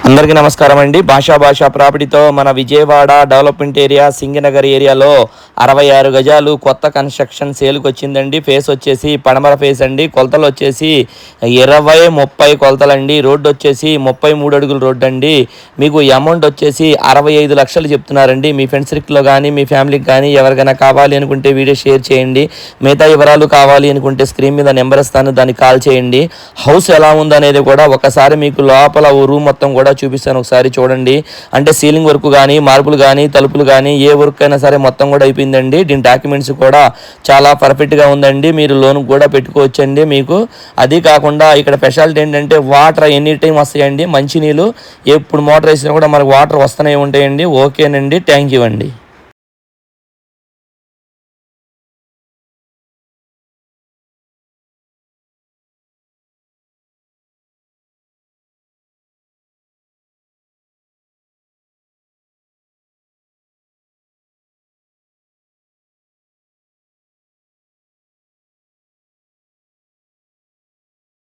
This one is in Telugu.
అందరికీ నమస్కారం అండి. భాషా ప్రాపర్టీతో మన విజయవాడ డెవలప్మెంట్ ఏరియా సింగనగర్ ఏరియాలో 66 గజాలు కొత్త కన్స్ట్రక్షన్ సేల్కి వచ్చిందండి. ఫేస్ వచ్చేసి పడమర ఫేస్ అండి. కొలతలు వచ్చేసి 20-30 కొలతలండి. రోడ్డు వచ్చేసి 33 అడుగుల రోడ్డు అండి. మీకు అమౌంట్ వచ్చేసి 65 లక్షలు చెప్తున్నారండి. మీ ఫ్రెండ్స్ సర్కిల్లో కానీ మీ ఫ్యామిలీకి కానీ ఎవరికైనా కావాలి అనుకుంటే వీడియో షేర్ చేయండి. మిగతా వివరాలు కావాలి అనుకుంటే స్క్రీన్ మీద నెంబర్ ఇస్తాను, దానికి కాల్ చేయండి. హౌస్ ఎలా ఉందనేది కూడా ఒకసారి మీకు లోపల రూమ్ మొత్తం కూడా చూపిస్తాను, ఒకసారి చూడండి. అంటే సీలింగ్ వర్క్ కానీ మార్పులు కానీ తలుపులు కానీ ఏ వర్క్ అయినా సరే మొత్తం కూడా అయిపోయిందండి. దీని డాక్యుమెంట్స్ కూడా చాలా పర్ఫెక్ట్గా ఉందండి. మీరు లోన్ కూడా పెట్టుకోవచ్చండి. మీకు అది కాకుండా ఇక్కడ స్పెషాలిటీ ఏంటంటే వాటర్ ఎనీ టైం వస్తాయండి. మంచినీళ్ళు ఎప్పుడు మోటార్ వేసినా కూడా మనకు వాటర్ వస్తూనే ఉంటాయండి. ఓకేనండి, థ్యాంక్ యూ అండి.